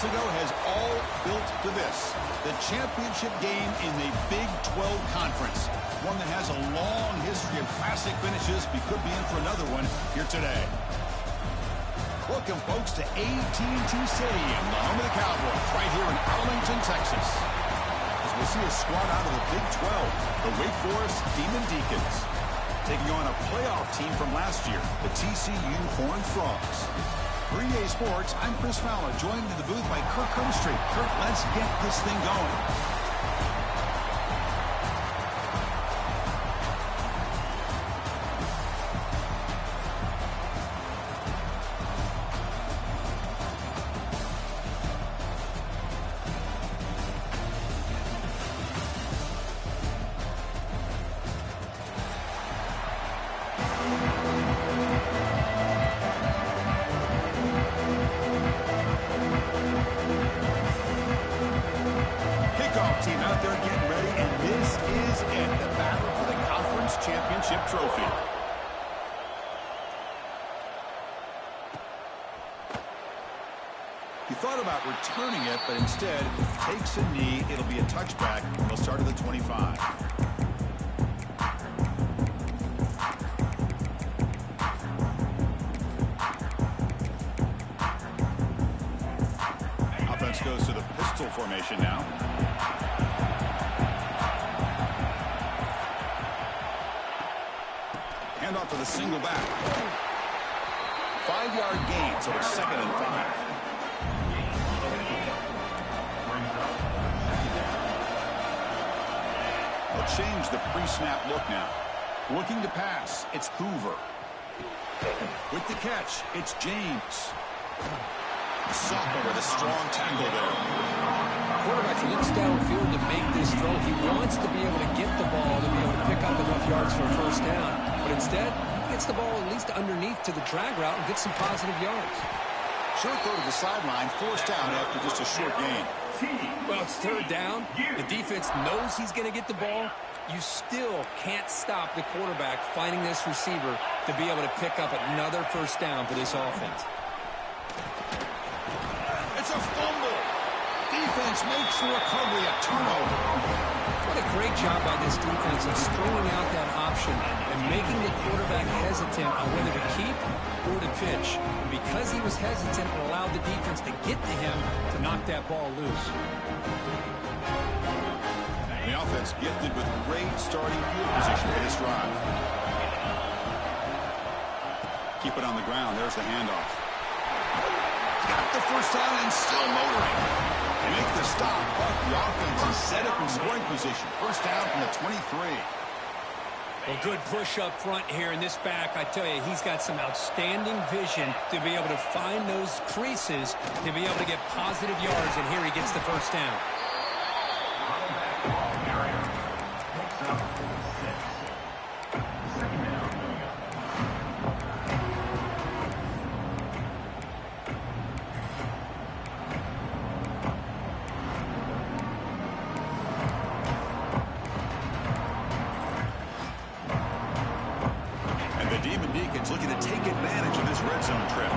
months ago has all built to this. The championship game in the Big 12 Conference. One that has a long history of classic finishes. We could be in for another one here today. Welcome, folks, to AT&T Stadium, the home of the Cowboys, right here in Arlington, Texas. As we'll see a squad out of the Big 12, the Wake Forest Demon Deacons, taking on a playoff team from last year, the TCU Horned Frogs. For EA Sports, I'm Chris Fowler, joined in the booth by Kirk Herbstreit. Kirk, let's get this thing going. Team out there getting ready, and this is it, the battle for the conference championship trophy. He thought about returning it, but instead takes a knee. It'll be a touchback. We'll start at the 25. Offense goes to the pistol formation now. Off to the single back. 5-yard gain, so it's 2nd and 5. They'll change the pre-snap look now. Looking to pass, it's Hoover. With the catch, it's James. The sophomore with a strong tackle there. Quarterback looks downfield to make this throw. He wants to be able to get the ball to be able to pick up enough yards for a first down. But instead, he gets the ball at least underneath to the drag route and gets some positive yards. Short throw to the sideline, forced down after just a short gain. Well, it's 3rd down. The defense knows he's going to get the ball. You still can't stop the quarterback finding this receiver to be able to pick up another first down for this offense. It's a fumble. Defense makes the recovery a turnover. What a great job by this defense of throwing out that option and making the quarterback hesitant on whether to keep or to pitch. And because he was hesitant, it allowed the defense to get to him to knock that ball loose. The offense gifted with great starting field position for this drive. Keep it on the ground. There's the handoff. Got the first down and still motoring. They make the stop, but the offense is set up in scoring position. First down from the 23. Well, good push up front here in this back. I tell you, he's got some outstanding vision to be able to find those creases, to be able to get positive yards, and here he gets the first down. Demon Deacons looking to take advantage of this red zone trip.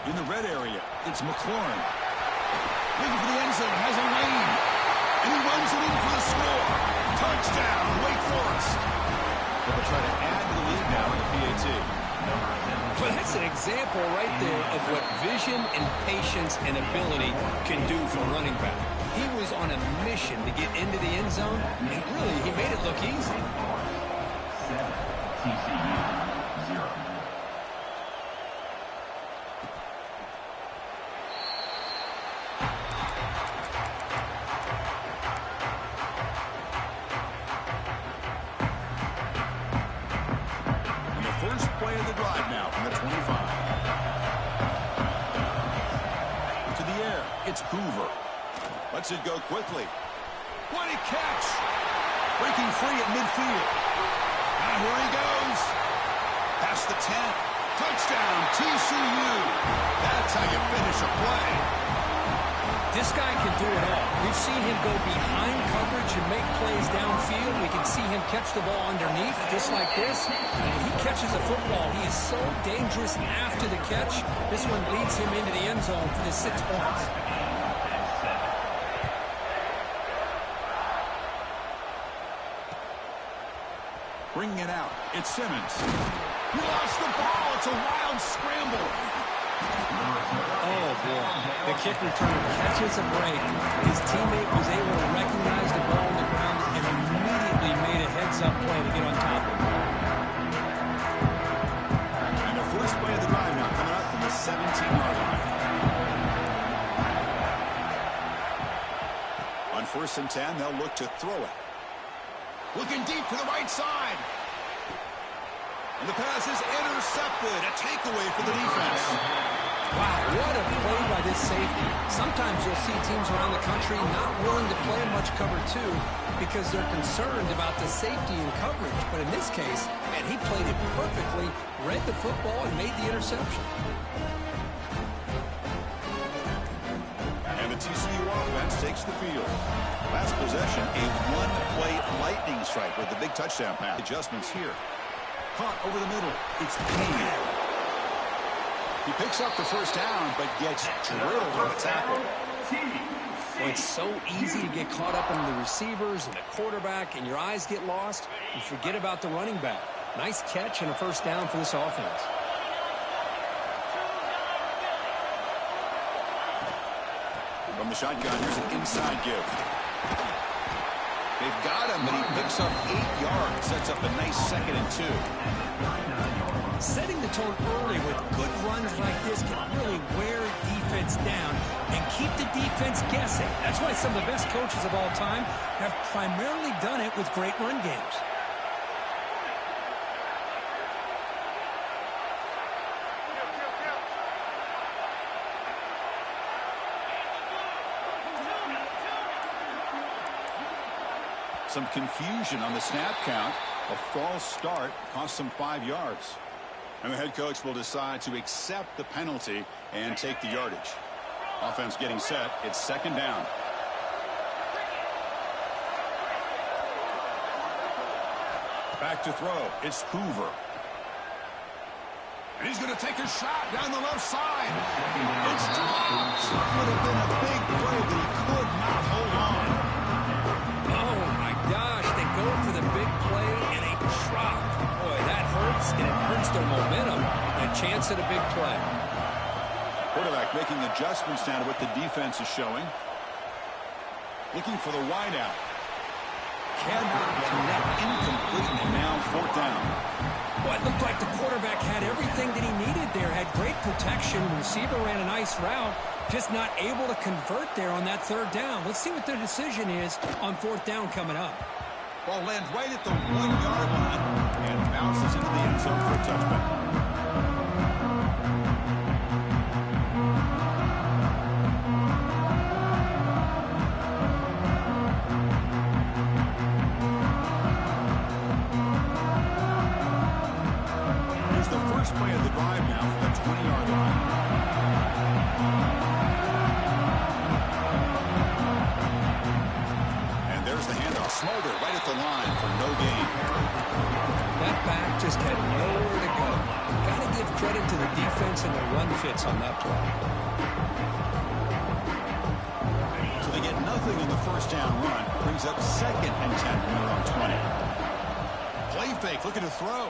In the red area, it's McLaurin. Looking for the end zone, has a lane. And he runs it in for the score. Touchdown, Wake Forest. They'll try to add to the lead now in the PAT. Well, that's an example right there of what vision and patience and ability can do for a running back. He was on a mission to get into the end zone, and really, he made it look easy. TCU 0. And the first play of the drive now from the 25. To the air, it's Hoover. Lets it go quickly. What a catch! Breaking free at midfield. And here he goes. Past the 10. Touchdown, TCU. That's how you finish a play. This guy can do it all. We've seen him go behind coverage and make plays downfield. We can see him catch the ball underneath, just like this. When he catches a football, he is so dangerous after the catch. This one leads him into the end zone for the 6 points. Bringing it out, it's Simmons. He lost the ball. It's a wild scramble. Oh, boy. The kick return catches a break. His teammate was able to recognize the ball on the ground and immediately made a heads-up play to get on top of it. And the first play of the drive now coming up from the 17-yard line. On 1st and 10, they'll look to throw it. Looking deep to the right side. And the pass is intercepted. A takeaway for the defense. Wow, what a play by this safety. Sometimes you'll see teams around the country not willing to play much cover 2 because they're concerned about the safety and coverage. But in this case, man, he played it perfectly, read the football, and made the interception. And the TCU offense takes the field. Last possession, a one-play lightning strike with the big touchdown pass. Adjustments here. Caught over the middle. It's King. He picks up the first down, but gets drilled on the tackle. Well, it's so easy to get caught up in the receivers and the quarterback, and your eyes get lost. You forget about the running back. Nice catch and a first down for this offense. From the shotgun, here's an inside give. They've got him, but he picks up 8 yards. Sets up a nice 2nd and 2. Setting the tone early with good runs like this can really wear defense down and keep the defense guessing. That's why some of the best coaches of all time have primarily done it with great run games. Some confusion on the snap count. A false start cost them 5 yards. And the head coach will decide to accept the penalty and take the yardage. Offense getting set. It's 2nd down. Back to throw. It's Hoover. And he's going to take a shot down the left side. It's dropped. Would have been a big play, but he could not hold on. Oh, my gosh. They go for the big play, and they drop. Boy, that hurts, and it hurts their momentum. A chance at a big play. Quarterback making adjustments now to what the defense is showing. Looking for the wideout. Cannot connect, incomplete, and now 4th down. Well, it looked like the quarterback had everything that he needed there. Had great protection. The receiver ran a nice route. Just not able to convert there on that 3rd down. Let's see what their decision is on 4th down coming up. Ball lands right at the 1-yard line and bounces into the end zone for a touchback. Here's the first play of the drive now for the 20-yard line. Smolder right at the line for no gain. That back just had nowhere to go. Got to give credit to the defense and the run fits on that play. So they get nothing on the first down run. Brings up 2nd and 10 from their own 20. Play fake, looking to throw.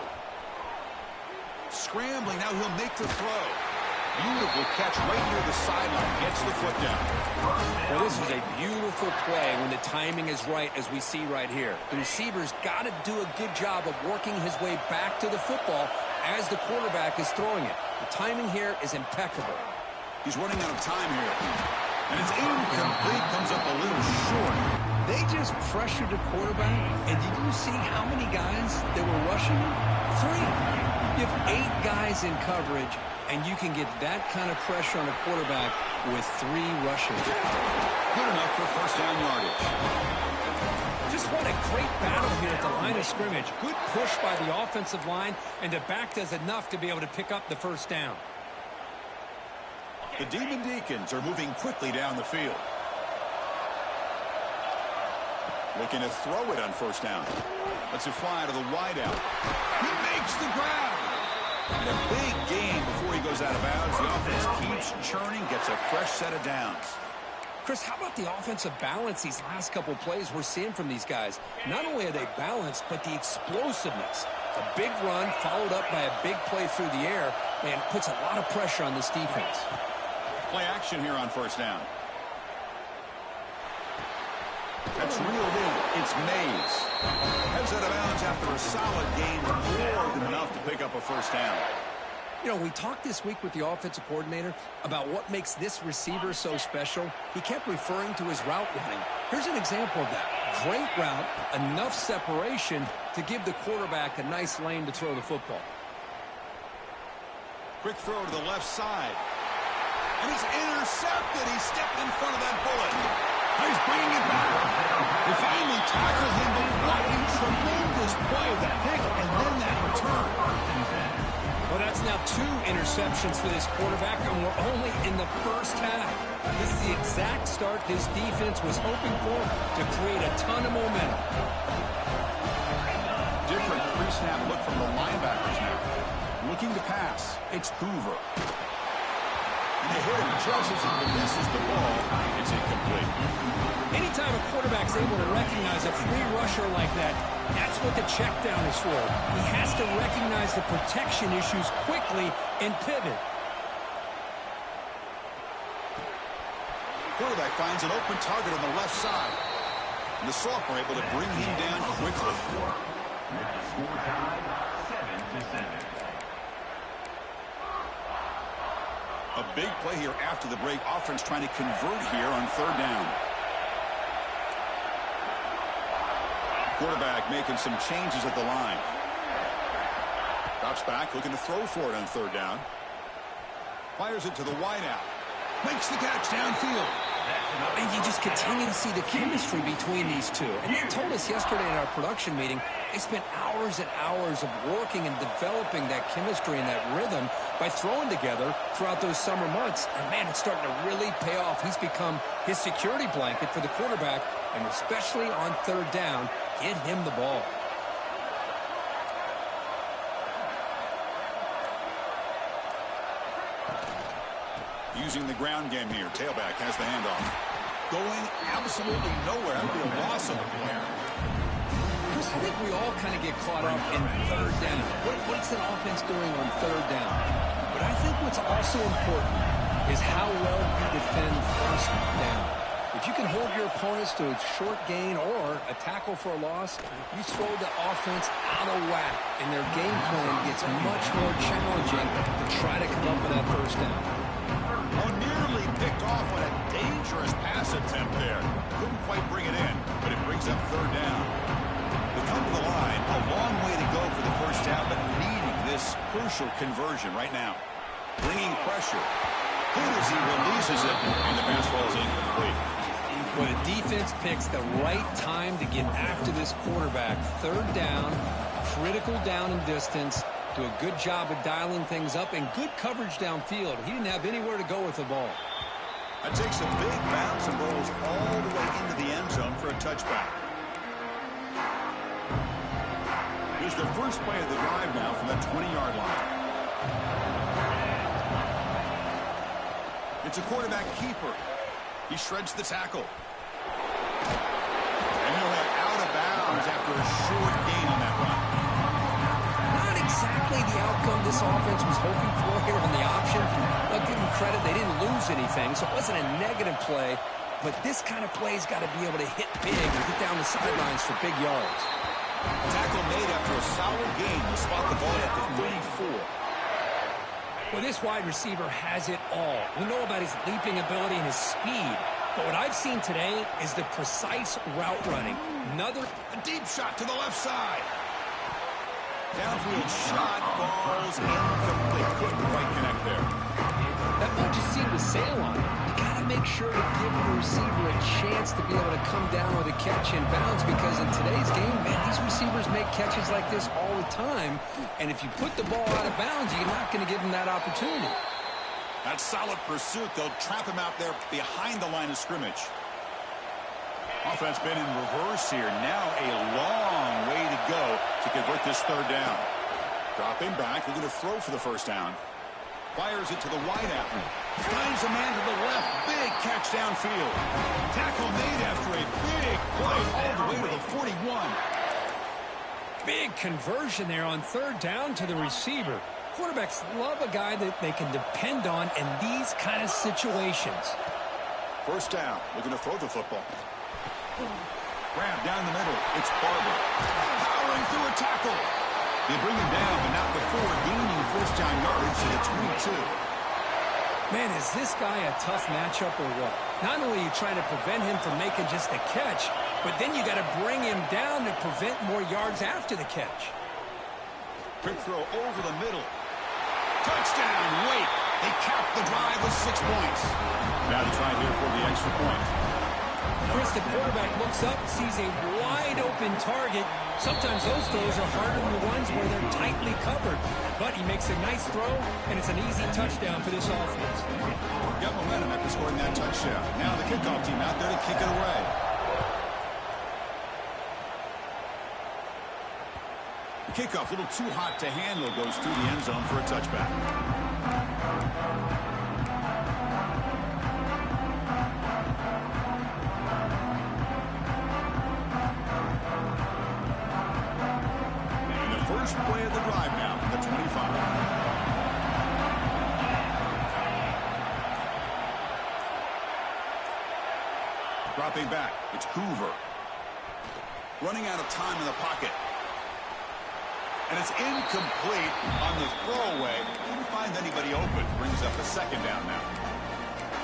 Scrambling, now he'll make the throw. Beautiful catch right near the sideline. Gets the foot down. Well, this is a beautiful play when the timing is right, as we see right here. The receiver's got to do a good job of working his way back to the football as the quarterback is throwing it. The timing here is impeccable. He's running out of time here. And it's incomplete. Comes up a little short. They just pressured the quarterback, and did you see how many guys that were rushing him? 3. You have 8 guys in coverage, and you can get that kind of pressure on a quarterback with 3 rushing. Good enough for first down yardage. Just what a great battle here at the line of scrimmage. Good push by the offensive line, and the back does enough to be able to pick up the first down. The Demon Deacons are moving quickly down the field. Looking to throw it on first down. Lets it fly to the wideout. He makes the grab. And a big gain before he goes out of bounds. The offense keeps churning, gets a fresh set of downs. Chris, how about the offensive balance these last couple plays we're seeing from these guys? Not only are they balanced, but the explosiveness. A big run followed up by a big play through the air, and puts a lot of pressure on this defense. Play action here on first down. That's reeled in. It's Mays. Heads out of bounds after a solid gain, more than enough to pick up a first down. You know, we talked this week with the offensive coordinator about what makes this receiver so special. He kept referring to his route running. Here's an example of that. Great route, enough separation to give the quarterback a nice lane to throw the football. Quick throw to the left side. And he's intercepted. He stepped in front of that bullet. He's bringing it back. They finally tackle him, but what a tremendous play. That pick and then that return. Well, that's now 2 interceptions for this quarterback, and we're only in the first half. This is the exact start this defense was hoping for to create a ton of momentum. Different pre-snap look from the linebackers now. Looking to pass. It's Hoover. And they hit him just as he releases the ball. It's incomplete. Anytime a quarterback's able to recognize a free rusher like that, that's what the check down is for. He has to recognize the protection issues quickly and pivot. Quarterback finds an open target on the left side. And the sophomore able to bring him down quickly. Score tied 7-7. A big play here after the break. Offense trying to convert here on third down. Quarterback making some changes at the line. Drops back, looking to throw for it on third down. Fires it to the wideout. Makes the catch downfield. And you just continue to see the chemistry between these two. And they told us yesterday in our production meeting, they spent hours and hours of working and developing that chemistry and that rhythm by throwing together throughout those summer months. And, man, it's starting to really pay off. He's become his security blanket for the quarterback, and especially on third down, get him the ball. Using the ground game here. Tailback has the handoff. Going absolutely nowhere. That would be a loss of a player. Chris, I think we all kind of get caught up in third down. What's an offense doing on third down? But I think what's also important is how well you defend first down. If you can hold your opponents to a short gain or a tackle for a loss, you throw the offense out of whack, and their game plan gets much more challenging to try to come up with that first down. Oh, nearly picked off on a dangerous pass attempt there. Couldn't quite bring it in, but it brings up third down. They come to the line, a long way to go for the first down, but needing this crucial conversion right now. Bringing pressure. As he releases it, and the pass ball is incomplete. Well, the defense picks the right time to get after this quarterback. Third down, critical down and distance. Do a good job of dialing things up and good coverage downfield. He didn't have anywhere to go with the ball. That takes a big bounce and rolls all the way into the end zone for a touchback. Here's the first play of the drive now from the 20-yard line. It's a quarterback keeper. He shreds the tackle. And he'll have out of bounds after a short gain on that run. Not exactly the outcome this offense was hoping for here on the option. I'll give them credit. They didn't lose anything, so it wasn't a negative play. But this kind of play's got to be able to hit big and get down the sidelines for big yards. Tackle made after a solid gain to spot the ball at the 34. Well, this wide receiver has it all. We know about his leaping ability and his speed. But what I've seen today is the precise route running. A deep shot to the left side. Downfield shot falls incomplete. Couldn't quite connect there. That ball just seemed to sail on him. You got to make sure to give the receiver a chance to be able to come down with a catch in bounds, because in today's game, man, these receivers make catches like this all the time. And if you put the ball out of bounds, you're not going to give them that opportunity. That solid pursuit. They'll trap him out there behind the line of scrimmage. Offense been in reverse here. Now a long way to go to convert this third down. Dropping back, they're going to throw for the first down. Fires it to the wideout. Finds a man to the left. Big catch downfield. Tackle made after a big play all the way to the 41. Big conversion there on third down to the receiver. Quarterbacks love a guy that they can depend on in these kind of situations. First down. Looking to throw the football. Grab down the middle. It's Barber. Powering through a tackle. They bring him down, but not before gaining first down yardage to the 22. Man, is this guy a tough matchup or what? Not only are you trying to prevent him from making just a catch, but then you got to bring him down to prevent more yards after the catch. Quick throw over the middle. Touchdown, wait. They cap the drive with 6 points. Now to try here for the extra point. Chris, the quarterback looks up, sees a wide-open target. Sometimes those throws are harder than the ones where they're tightly covered. But he makes a nice throw, and it's an easy touchdown for this offense. Got momentum after scoring that touchdown. Now the kickoff team out there to kick it away. The kickoff, a little too hot to handle, goes through the end zone for a touchback. First play of the drive now from the 25. Dropping back, it's Hoover. Running out of time in the pocket. And it's incomplete on the throwaway. Couldn't find anybody open. Brings up a second down now.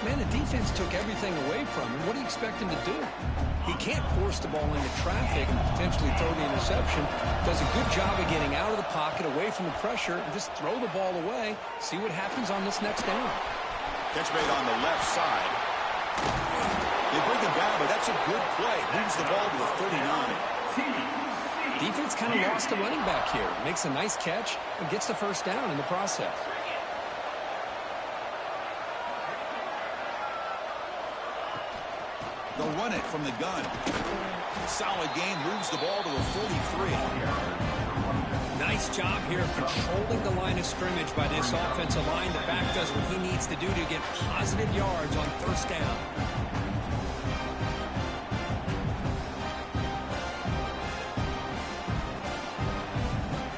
Man, the defense took everything away from him. What do you expect him to do? He can't force the ball into traffic and potentially throw the interception. Does a good job of getting out of the pocket, away from the pressure, and just throw the ball away. See what happens on this next down. Catch made on the left side. They bring him down, but that's a good play. Moves the ball to the 39. Defense kind of lost a running back here. Makes a nice catch and gets the first down in the process. They'll run it from the gun. Solid game, moves the ball to the 43. Nice job here of controlling the line of scrimmage by this offensive line. The back does what he needs to do to get positive yards on first down.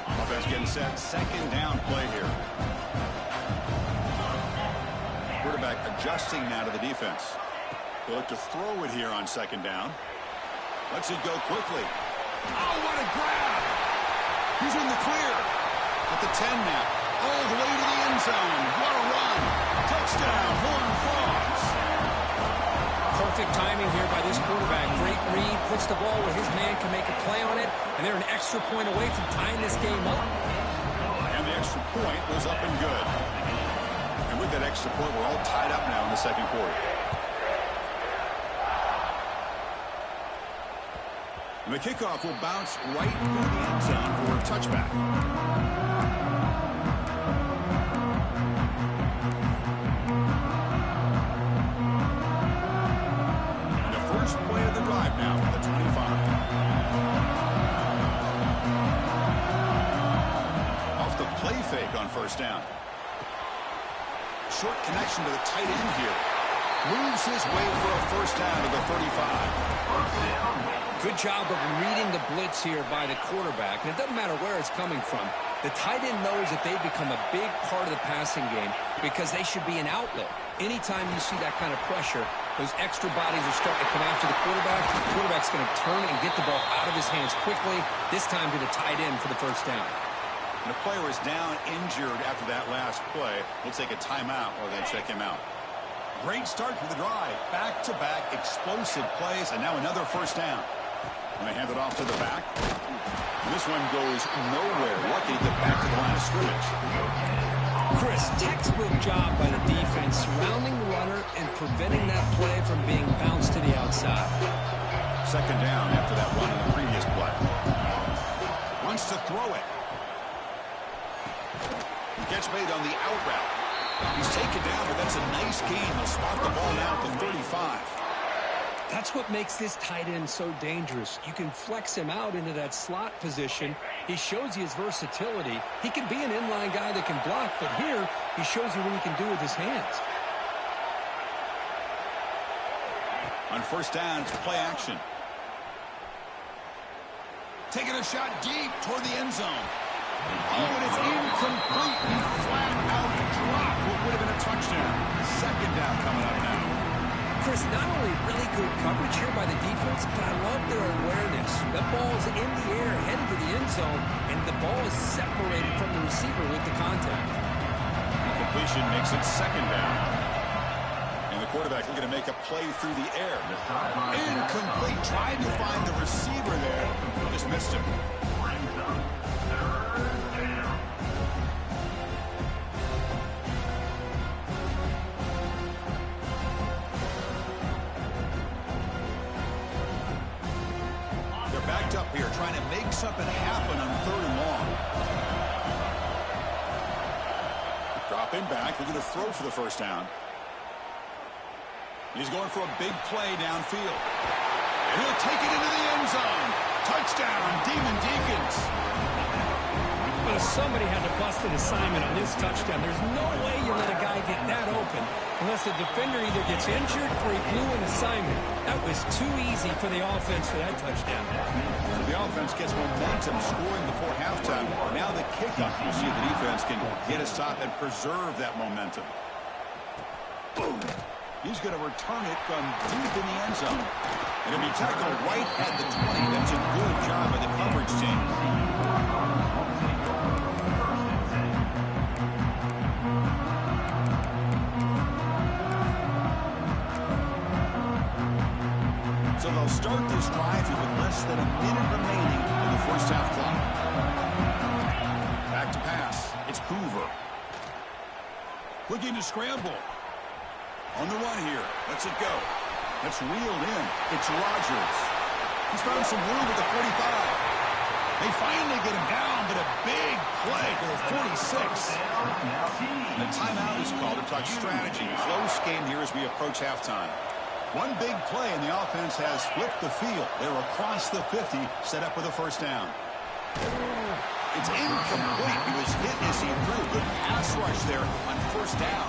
Offense getting set. Second down play here. Quarterback adjusting now to the defense. They look to throw it here on second down. Lets it go quickly. Oh, what a grab! He's in the clear. At the 10 now. All the way to the end zone. What a run. Touchdown, Horned Frogs. Perfect timing here by this quarterback. Great read. Puts the ball where his man can make a play on it. And they're an extra point away from tying this game up. And the extra point was up and good. And with that extra point, we're all tied up now in the second quarter. And the kickoff will bounce right through the end zone for a touchback. And the first play of the drive now for the 25. Off the play fake on first down. Short connection to the tight end here. Moves his way for a first down to the 35. Good job of reading the blitz here by the quarterback. And it doesn't matter where it's coming from. The tight end knows that they've become a big part of the passing game because they should be an outlet. Anytime you see that kind of pressure, those extra bodies are starting to come after the quarterback. The quarterback's going to turn and get the ball out of his hands quickly, this time to the tight end for the first down. And the player is down injured after that last play. We'll take a timeout while they check him out. Great start to the drive. Back-to-back explosive plays, and now another first down. And they hand it off to the back. And this one goes nowhere. Lucky to get back to the line of scrimmage. Chris, textbook job by the defense surrounding the runner and preventing that play from being bounced to the outside. Second down after that run in the previous play. Wants to throw it. Catch made on the out route. He's taken down, but that's a nice gain. He'll spot the ball now at the 35. That's what makes this tight end so dangerous. You can flex him out into that slot position. He shows you his versatility. He can be an inline guy that can block, but here he shows you what he can do with his hands. On first down, it's play action. Taking a shot deep toward the end zone. Oh, and it's incomplete. He flat out dropped what would have been a touchdown. Second down coming up now. Chris, not only really good coverage here by the defense, but I love their awareness. That ball's in the air, headed to the end zone, and the ball is separated from the receiver with the contact. Completion makes it second down. And the quarterback looking to make a play through the air. Incomplete. Tried to find the receiver there. Just missed him. Backed up here, trying to make something happen on third and long. Dropping back, looking to throw for the first down. He's going for a big play downfield. And he'll take it into the end zone. Touchdown, Demon Deacons. Well, somebody had to bust an assignment on this touchdown. There's no way you let a guy get that open unless the defender either gets injured or he blew an assignment. That was too easy for the offense for that touchdown. So the offense gets momentum, scoring before halftime. Now the kickoff. You see the defense can get a stop and preserve that momentum. Boom. He's going to return it from deep in the end zone. And it'll be tackled right at the 20. That's a good job by the coverage team. So they'll start this drive with less than a minute remaining in the first half clock. Back to pass. It's Hoover. Looking to scramble. On the run here. Lets it go. That's reeled in. It's Rodgers. He's found some room at the 45. They finally get him down, but a big play for the 46. And the timeout is called to talk strategy. Close game here as we approach halftime. One big play, and the offense has flipped the field. They're across the 50, set up with a first down. It's incomplete. He was hit as he threw. Good pass rush there on first down.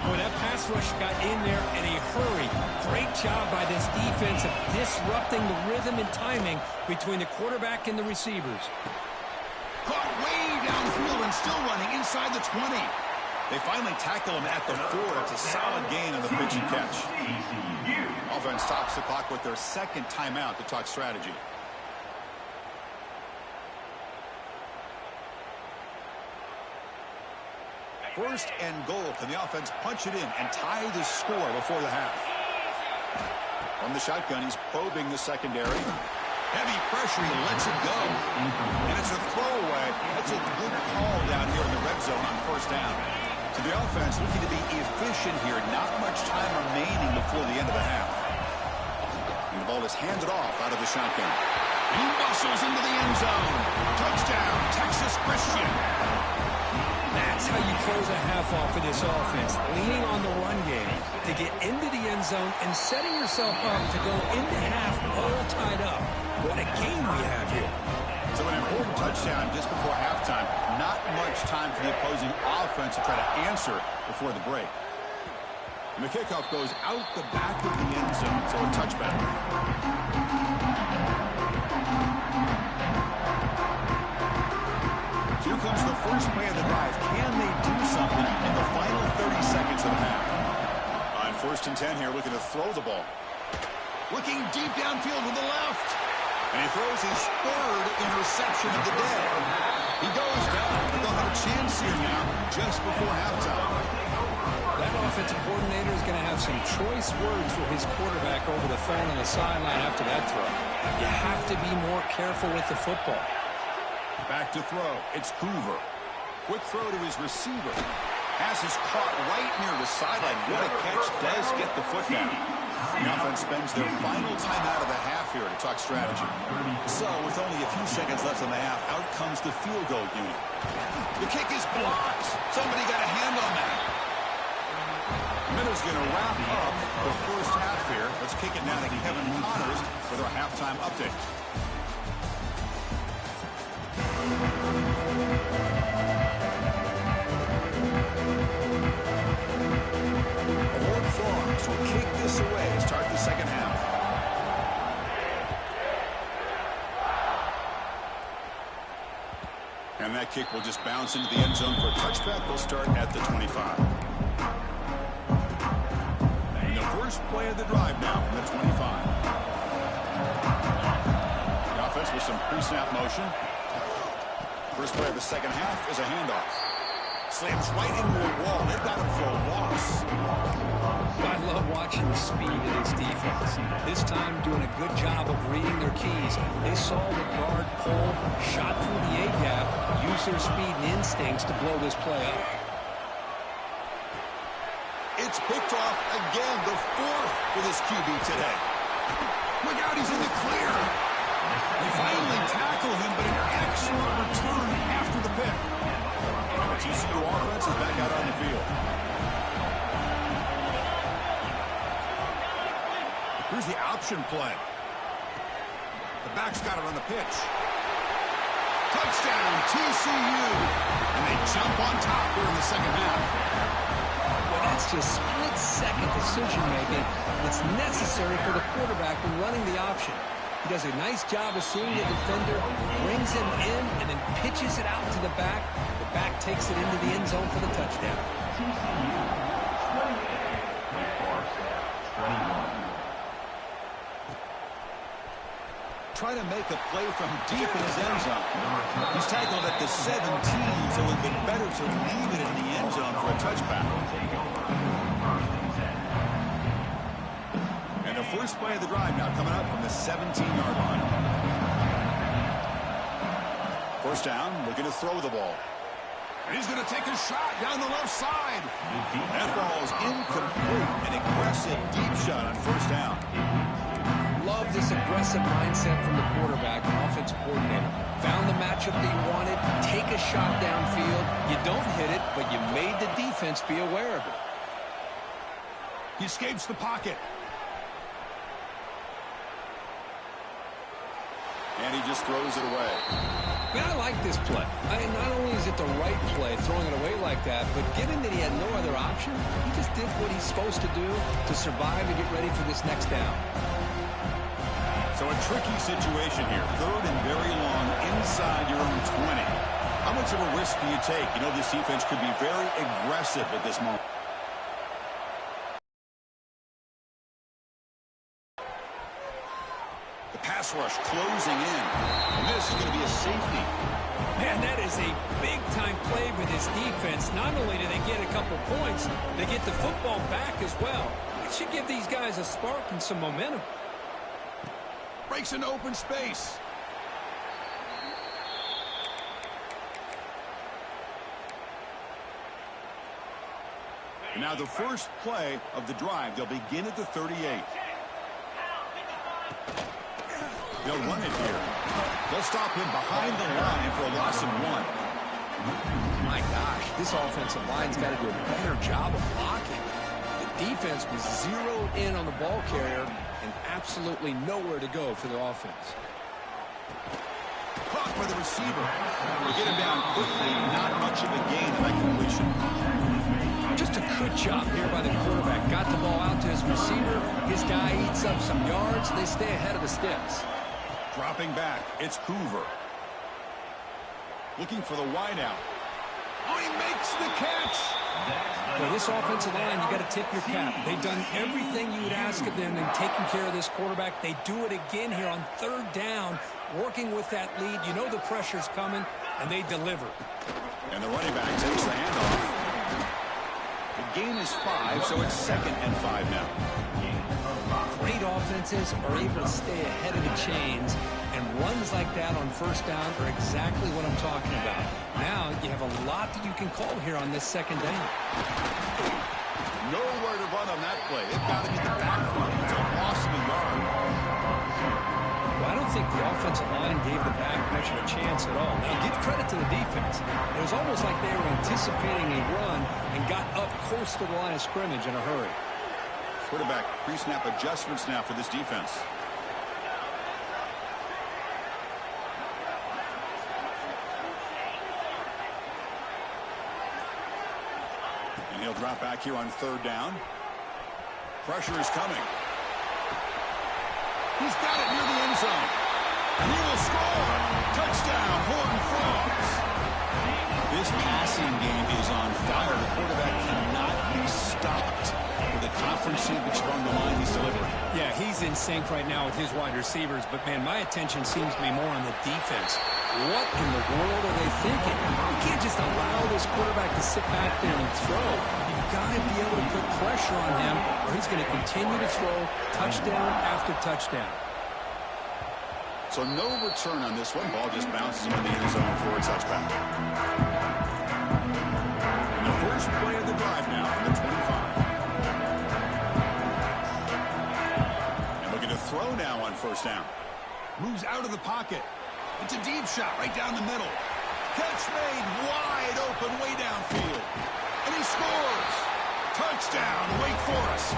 Boy, that pass rush got in there in a hurry. Great job by this defense of disrupting the rhythm and timing between the quarterback and the receivers. Caught way downfield and still running inside the 20. They finally tackle him at the 4. It's a solid gain on the pitch and catch. Offense stops the clock with their second timeout to talk strategy. First and goal. Can the offense punch it in and tie the score before the half? From the shotgun, he's probing the secondary. Heavy pressure, he lets it go. And it's a throwaway. That's a good call down here in the red zone on first down. So the offense looking to be efficient here. Not much time remaining before the end of the half. And the ball is handed off out of the shotgun. He muscles into the end zone. Touchdown, Texas Christian. That's how you close a half off for this offense. Leaning on the run game to get into the end zone and setting yourself up to go into half all tied up. What a game we have here. So an important touchdown just before halftime. Not much time for the opposing offense to try to answer before the break. And the kickoff goes out the back of the end zone, so a touchback. Here comes the first play of the drive. Can they do something in the final 30 seconds of the half? On first and 10 here, looking to throw the ball. Looking deep downfield to the left. And he throws his third interception of the day. He goes down, but they'll have a chance here now just before halftime. That offensive coordinator is going to have some choice words for his quarterback over the phone on the sideline after that throw. You have to be more careful with the football. Back to throw. It's Hoover. Quick throw to his receiver. Pass is caught right near the sideline. What a catch. Does get the foot down. The offense spends their final time out of the half here to talk strategy. So, with only a few seconds left in the half, out comes the field goal unit. The kick is blocked. Somebody got a hand on that. Minnows going to wrap up the first half here. Let's kick it now to Kevin Connors with our halftime update. Horned Frogs will kick this away to start the second half. And that kick will just bounce into the end zone for a touchback. They'll start at the 25. And the first play of the drive now from the 25. The offense with some pre-snap motion. First play of the second half is a handoff. Slams right into a wall. They've got him for a loss. I love watching the speed of this defense. This time doing a good job of reading their keys. They saw the guard pull, shot through the A-gap, use their speed and instincts to blow this play up. It's picked off again, the fourth for this QB today. Look out, he's in the clear. They finally tackle him, but an excellent return after the pick. The TCU offense is back out on the field. Here's the option play. The back's got it on the pitch. Touchdown, TCU. And they jump on top here in the second half. Well, that's just split-second decision-making that's necessary for the quarterback when running the option. He does a nice job of seeing the defender, brings him in, and then pitches it out to the back. The back takes it into the end zone for the touchdown. TCU 28, 21. Trying to make a play from deep in his end zone. He's tackled at the 17, so it would be better to leave it in the end zone for a touchback. And the first play of the drive now coming up from the 17-yard line. First down, looking to throw the ball. And he's going to take a shot down the left side. That ball's incomplete. An aggressive deep shot on first down. Love this aggressive mindset from the quarterback and offensive coordinator. Found the matchup that you wanted, take a shot downfield. You don't hit it, but you made the defense be aware of it. He escapes the pocket. And he just throws it away. Man, I like this play. Not only is it the right play, throwing it away like that, but given that he had no other option, he just did what he's supposed to do to survive and get ready for this next down. So a tricky situation here. Third and very long inside your own 20. How much of a risk do you take? You know, this defense could be very aggressive at this moment. The pass rush closing in. And this is going to be a safety. Man, that is a big-time play for this defense. Not only do they get a couple points, they get the football back as well. It should give these guys a spark and some momentum. Breaks into open space. And now the first play of the drive. They'll begin at the 38. They'll run it here. They'll stop him behind the line for a loss of 1. My gosh, this offensive line's got to do a better job of blocking. The defense was zeroed in on the ball carrier and absolutely nowhere to go for the offense. Caught by the receiver. They get him down quickly. Not much of a gain in that completion. Just a good job here by the quarterback. Got the ball out to his receiver. His guy eats up some yards. They stay ahead of the sticks. Dropping back, it's Hoover. Looking for the wideout. Oh, he makes the catch. Well, this offensive line, you got to tip your cap. They've done everything you would ask of them in taking care of this quarterback. They do it again here on third down, working with that lead. You know the pressure's coming, and they deliver. And the running back takes the handoff. The gain is 5, so it's 2nd and 5 now. Great offenses are able to stay ahead of the chains, and runs like that on first down are exactly what I'm talking about. Now you have a lot that you can call here on this second down. Nowhere to run on that play. They've got him in the backfield. It's a loss of a yard. Well, I don't think the offensive line gave the back much of a chance at all. Now, give credit to the defense. It was almost like they were anticipating a run and got up close to the line of scrimmage in a hurry. Quarterback pre-snap adjustments now for this defense. And he'll drop back here on third down. Pressure is coming. He's got it near the end zone. And he will score. Touchdown, Horned Frogs. This passing game is on fire. The quarterback cannot be stopped. With a conference championship on the line, he's delivering. Yeah, he's in sync right now with his wide receivers, but, man, my attention seems to be more on the defense. What in the world are they thinking? You can't just allow this quarterback to sit back there and throw. You've got to be able to put pressure on him, or he's going to continue to throw touchdown after touchdown. So no return on this one. Ball just bounces into the end zone for a touchback. And the first play of the drive now from the 25. And looking to throw now on first down. Moves out of the pocket. It's a deep shot right down the middle. Catch made wide open way downfield. And he scores. Touchdown, Wake Forest.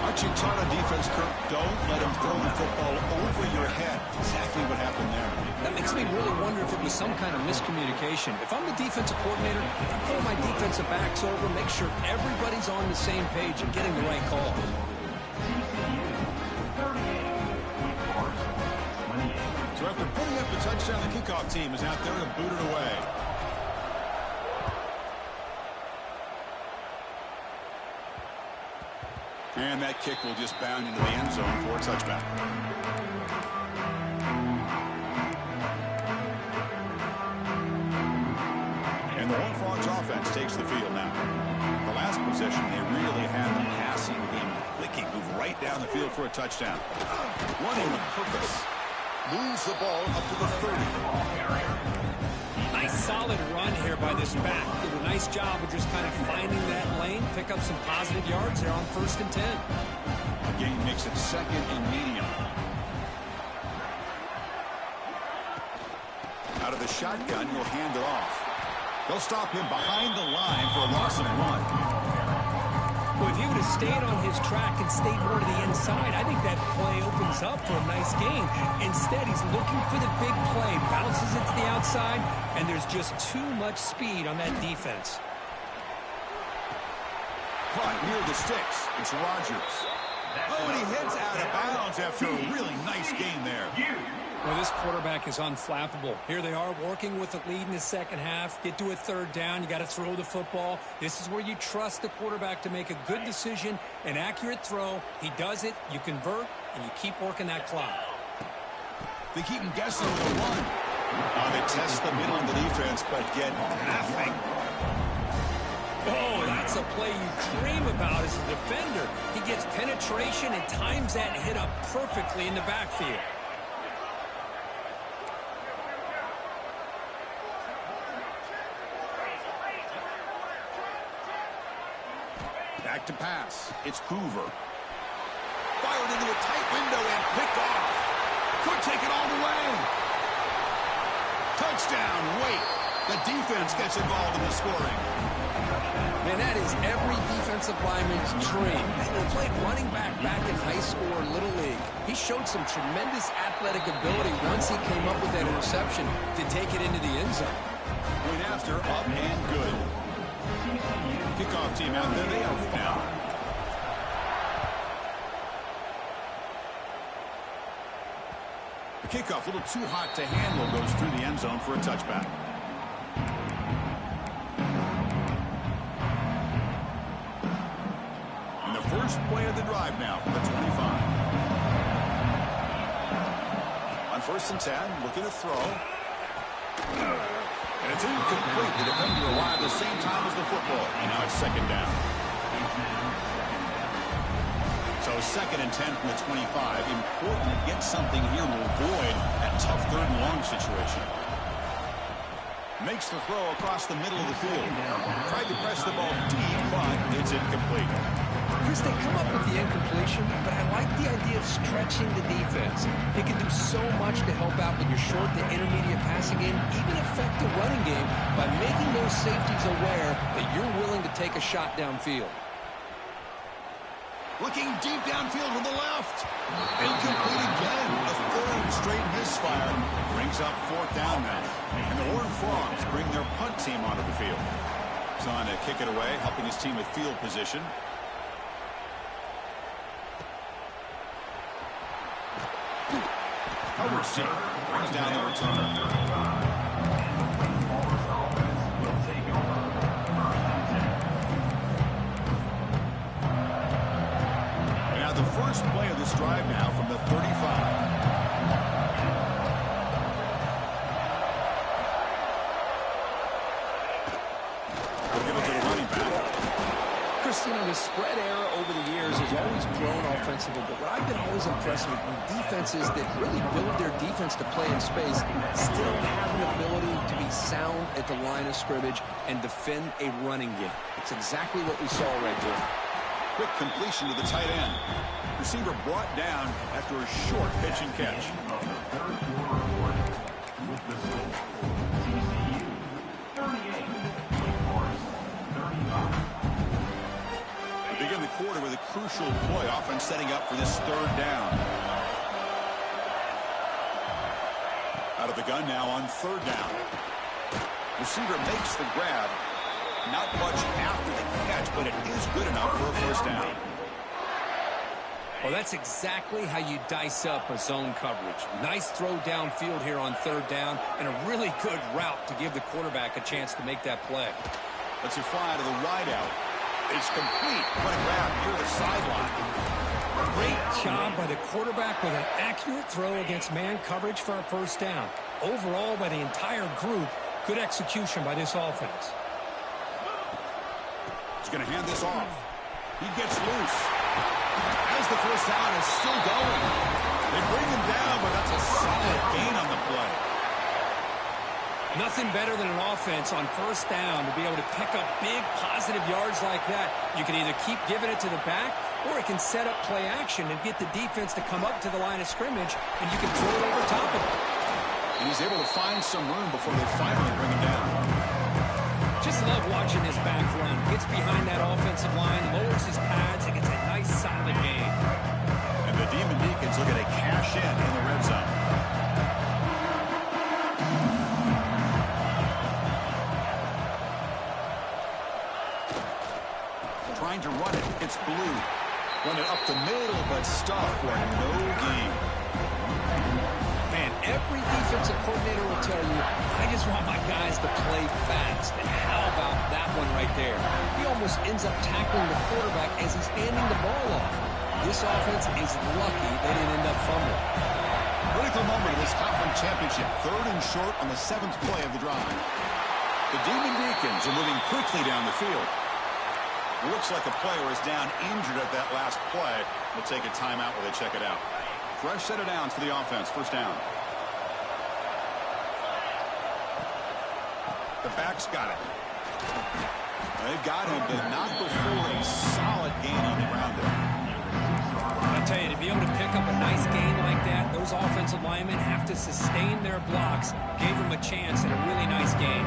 Aren't you taught on defense, Kirk? Don't let him throw the football over your head. Exactly what happened there. That makes me really wonder if it was some kind of miscommunication. If I'm the defensive coordinator, I pull my defensive backs over, make sure everybody's on the same page and getting the right call. So after putting up the touchdown, the kickoff team is out there to boot it away. And that kick will just bound into the end zone for a touchback. And the Horned Frogs offense takes the field now. The last possession, they really had the passing game clicking, move right down the field for a touchdown. Running with purpose. Moves the ball up to the 30. Nice solid run here by this back. Did a nice job of just kind of finding that lane, pick up some positive yards there on 1st and 10. The game makes it 2nd and medium. Out of the shotgun, he'll hand it off. They'll stop him behind the line for a loss of 1. Well, if he would have stayed on his track and stayed more to the inside, I think that play opens up for a nice game. Instead, he's looking for the big play, bounces it to the outside, and there's just too much speed on that defense. Caught near the sticks. It's Rodgers. Oh, and he heads out of bounds after a really nice game there. Well, this quarterback is unflappable. Here they are working with a lead in the second half. Get to a third down. You got to throw the football. This is where you trust the quarterback to make a good decision, an accurate throw. He does it. You convert, and you keep working that clock. They keep him guessing with a run. They test the middle of the defense, but get nothing. Oh, that's a play you dream about as a defender. He gets penetration and times that hit up perfectly in the backfield. Back to pass. It's Hoover. Fired into a tight window and picked off. Could take it all the way. Touchdown, Wake. The defense gets involved in the scoring. Man, that is every defensive lineman's dream. He played running back in high school or Little League. He showed some tremendous athletic ability once he came up with that interception to take it into the end zone. Point after, up and good. Kickoff team out there, they are down. The kickoff, a little too hot to handle, goes through the end zone for a touchback. And the first play of the drive now from the 25. On 1st and 10, looking to throw. And it's incomplete. The defender arrived at the same time as the football. And now it's 2nd down. So 2nd and 10 from the 25. Important to get something here to avoid that tough 3rd and long situation. Makes the throw across the middle of the field. Tried to press the ball deep, but it's incomplete. Chris, they come up with the incompletion, but I like the idea of stretching the defense. It can do so much to help out with your short to intermediate passing game, even affect the running game by making those safeties aware that you're willing to take a shot downfield. Looking deep downfield to the left. Incomplete again. A third straight misfire. Brings up fourth down now. And the Horned Frogs bring their punt team onto the field. He's on to kick it away, helping his team with field position. Hubbard's team brings down the return. The first play of this drive now from the 35. We'll give it to the running back. Christina, the spread era over the years has always grown offensively, but what I've been always impressed with defenses that really build their defense to play in space still have an ability to be sound at the line of scrimmage and defend a running game. It's exactly what we saw right there. Quick completion to the tight end. Receiver brought down after a short pitch and catch. We begin the quarter with a crucial play. Offense setting up for this third down. Out of the gun now on third down. Receiver makes the grab. Not much after the catch, but it is good enough for a first down. Well, that's exactly how you dice up a zone coverage. Nice throw downfield here on third down, and a really good route to give the quarterback a chance to make that play. Let's a fly to the wideout. It's complete. What a grab near the sideline. Great job by the quarterback with an accurate throw against man coverage for a first down. Overall, by the entire group, good execution by this offense. He's going to hand this off. He gets loose. As the first down is still going. They bring him down, but that's a solid gain on the play. Nothing better than an offense on first down to be able to pick up big positive yards like that. You can either keep giving it to the back, or it can set up play action and get the defense to come up to the line of scrimmage, and you can throw it over top of it. And he's able to find some room before they finally bring him down. Just love watching this back run. Gets behind that offensive line, lowers his pads, and gets a nice solid gain. And the Demon Deacons looking to cash in the red zone. Trying to run it. It's Blue. Run it up the middle, but stuff for no gain. Man, every defensive coordinator will tell you, I just want my guys to play fast. And how about that one right there? He almost ends up tackling the quarterback as he's handing the ball off. This offense is lucky they didn't end up fumbling. Critical moment of this conference championship. Third and short on the 7th play of the drive. The Demon Deacons are moving quickly down the field. It looks like a player is down injured at that last play. We'll take a timeout while they check it out. Fresh set of downs for the offense. First down. The back's got it. They've got him, but not before a solid gain on the ground there. I'll tell you, to be able to pick up a nice gain like that, those offensive linemen have to sustain their blocks. Gave them a chance at a really nice gain.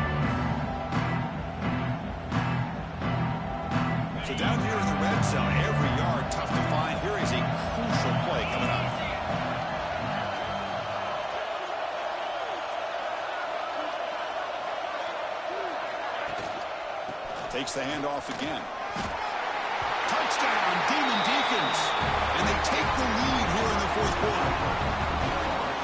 So down here in the red zone, every yard tough to find. Here is a crucial play coming up. Takes the handoff again. Touchdown, Demon Deacons. And they take the lead here in the fourth quarter.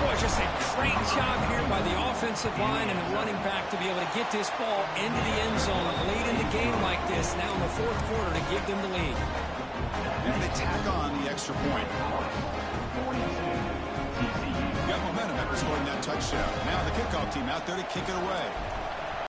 Boy, just a great job here by the offensive line and the running back to be able to get this ball into the end zone late in the game like this, now in the fourth quarter, to give them the lead. And they tack on the extra point. Got momentum after scoring that touchdown. Now the kickoff team out there to kick it away.